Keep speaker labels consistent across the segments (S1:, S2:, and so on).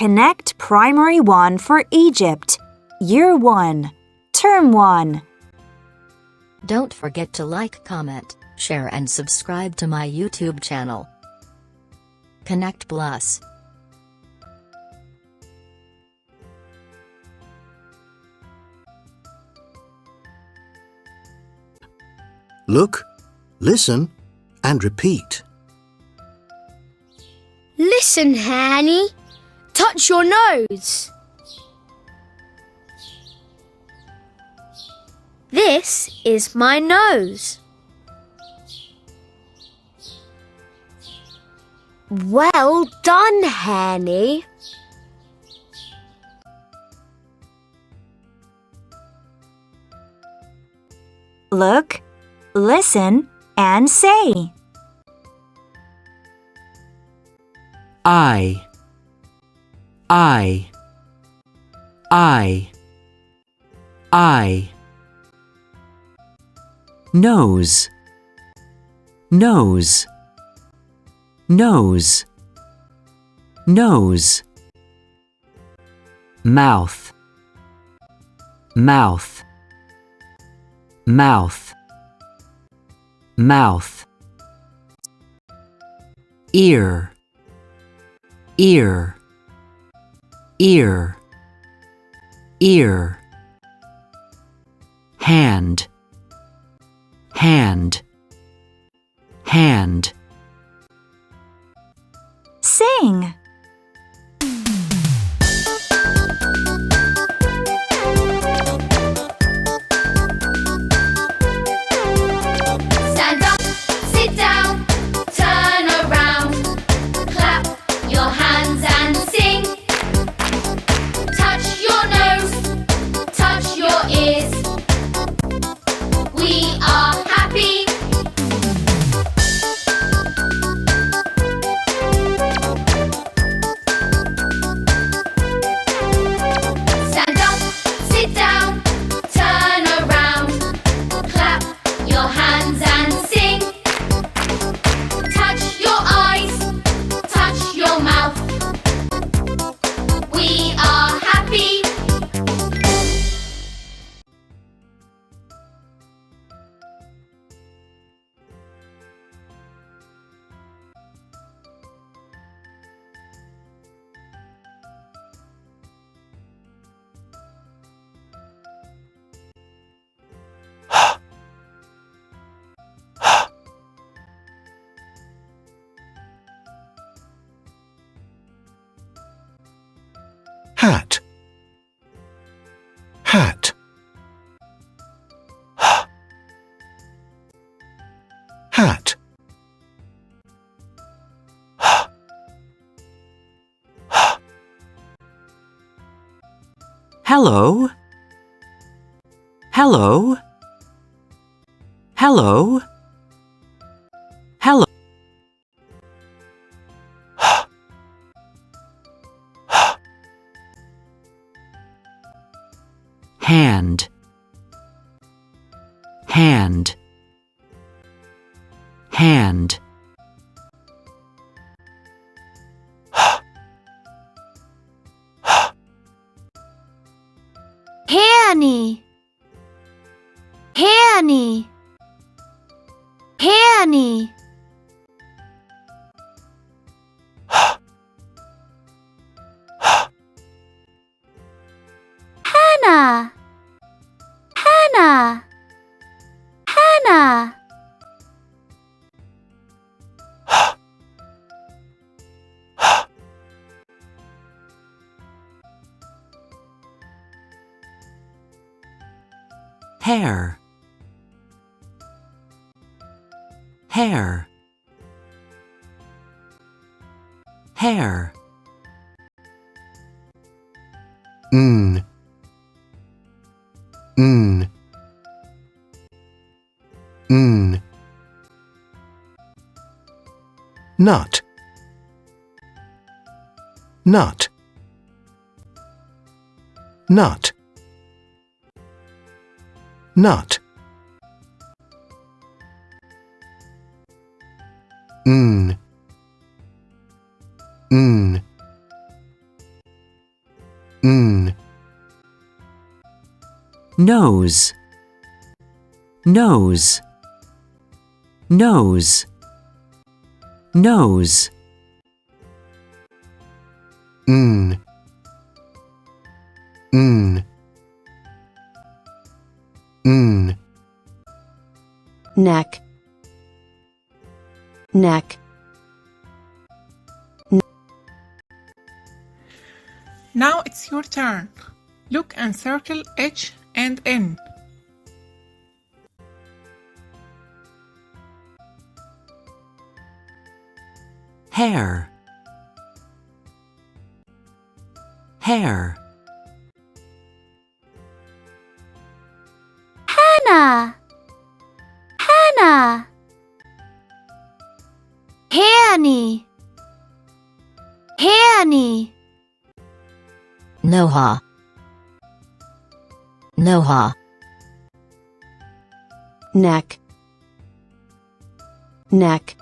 S1: Connect Primary 1 for Egypt, Year 1, Term 1.
S2: Don't forget to like, comment, share and subscribe to my YouTube channel. Connect Plus.
S3: Look, listen, and repeat.
S4: Listen, Hanny. Touch your nose. This is my nose. Well done, Hanny.
S1: Look, listen, and say.
S5: I nose nose nose nose mouth mouth mouth mouth ear ear ear ear hand hand hand
S1: Sing.
S6: Stand up, sit down, turn around, clap your hands and sing. Touch your nose, touch your ears. We are happy. Stand up, sit down, turn around, clap your hands and sing. Touch your eyes, touch your mouth. We are happy.
S3: Hat hat hat
S5: hello hello hello hello hand hand hand
S4: Hanny. Hanny. Hanny. Hannah. Hannah. Hannah.
S5: hair hair hair
S3: n n n nut nut nut nut n
S5: nose, nose, nose, nose.
S3: N, N, N,
S4: neck, neck.
S7: Now it's your turn. Look and circle H and N.
S5: Hair, hair,
S4: Hannah, Hannah. Hanny, Hanny.
S2: Noha, Noha.
S4: Neck, neck.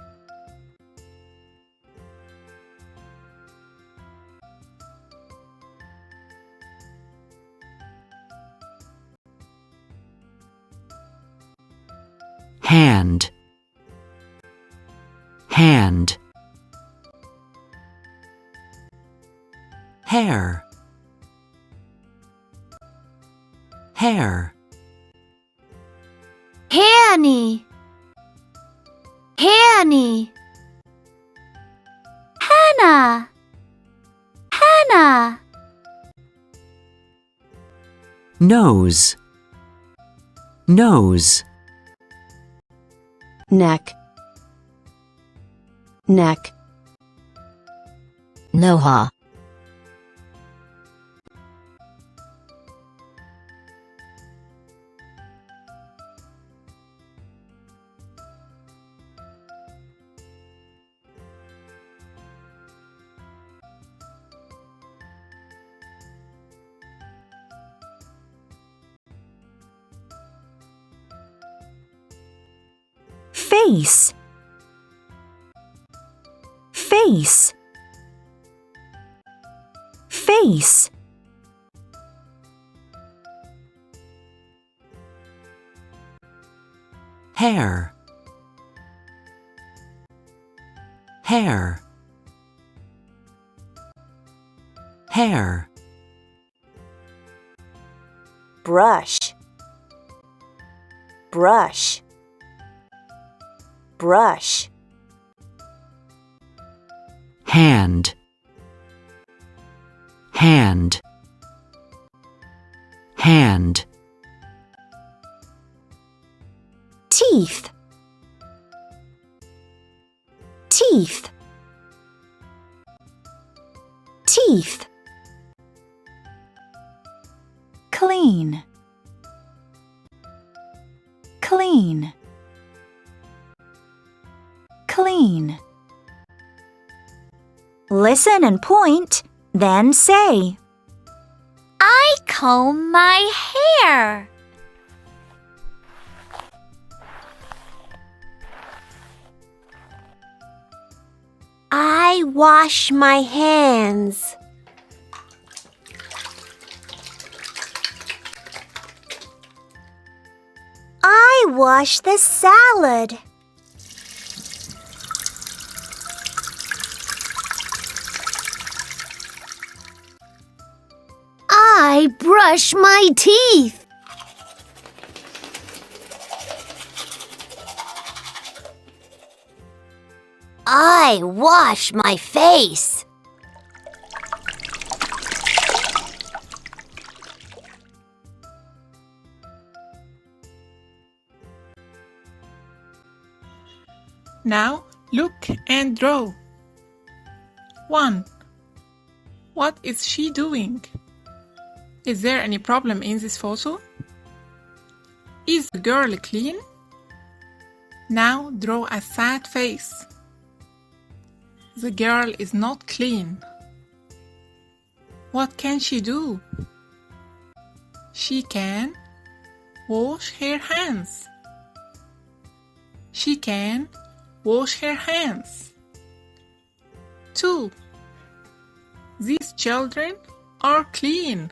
S5: hand, hand. Hair, hair,
S4: Hanny, Hanny. Hannah, Hannah.
S5: nose, nose,
S4: Neck, neck.
S2: Noha,
S1: face, face, face.
S5: hair, hair, hair.
S1: Brush, brush, brush.
S5: Hand, hand, hand.
S1: Teeth, teeth, teeth. Clean, clean, clean. Listen and point, then say.
S4: I comb my hair. I wash my hands. I wash the salad. I brush my teeth. I wash my face.
S7: Now look and draw. 1. What is she doing? Is there any problem in this photo? Is the girl clean? Now draw a sad face. The girl is not clean. What can she do? She can wash her hands. She can wash her hands. 2. These children are clean.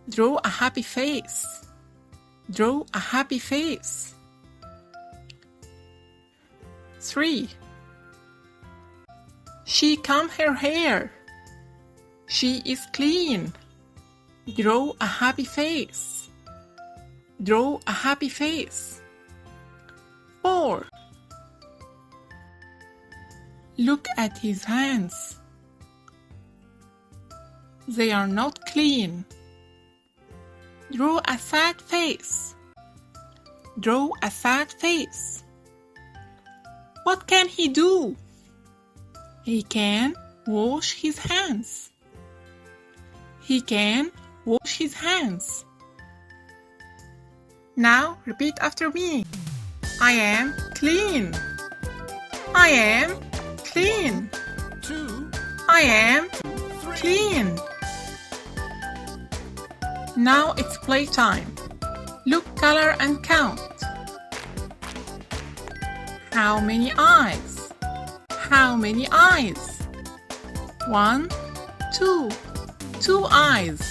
S7: Draw a happy face. Draw a happy face. 3. She combed her hair. She is clean. Draw a happy face. Draw a happy face. 4. Look at his hands. They are not clean. Draw a sad face. Draw a sad face. What can he do? He can wash his hands. He can wash his hands. Now repeat after me. I am clean. I am clean.
S8: 2,
S7: I am
S8: 3.
S7: clean. Now it's playtime. Look, color, and count. How many eyes? How many eyes? 1, 2. 2 eyes.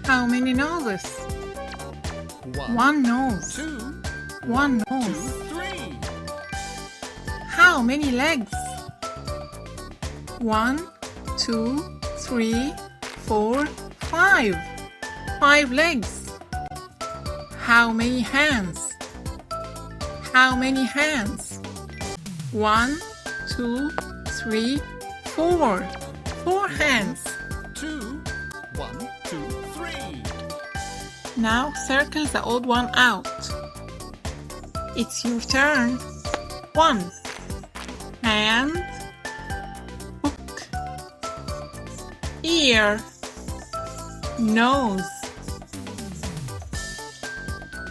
S7: How many noses? 1 nose.
S8: 2,
S7: 1
S8: 2,
S7: nose.
S8: 3.
S7: How many legs? 1, 2, 3, 4, 5. 5 legs. How many hands? How many hands? 1, 2, 3, 4. 4 hands.
S8: 2, 1, 2, 3.
S7: Now circle the odd one out. It's your turn. 1. Hand. Hook. Ear. Nose.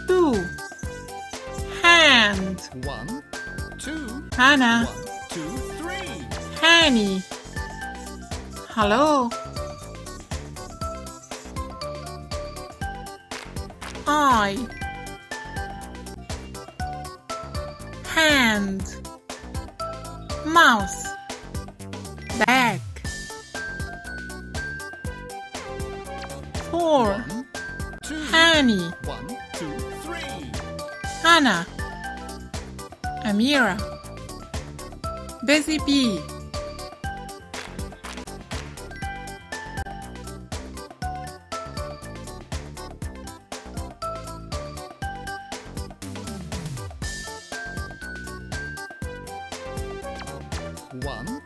S7: 2. Hand.
S8: 1, 2,
S7: Hannah.
S8: 1, 2, 3.
S7: Hanny. Hello. Eye. Hand. Mouse. Back. 4.
S8: 1, 2,
S7: Hanny.
S8: 1, 2, 3.
S7: Hannah. Amira. Busy bee.
S8: One,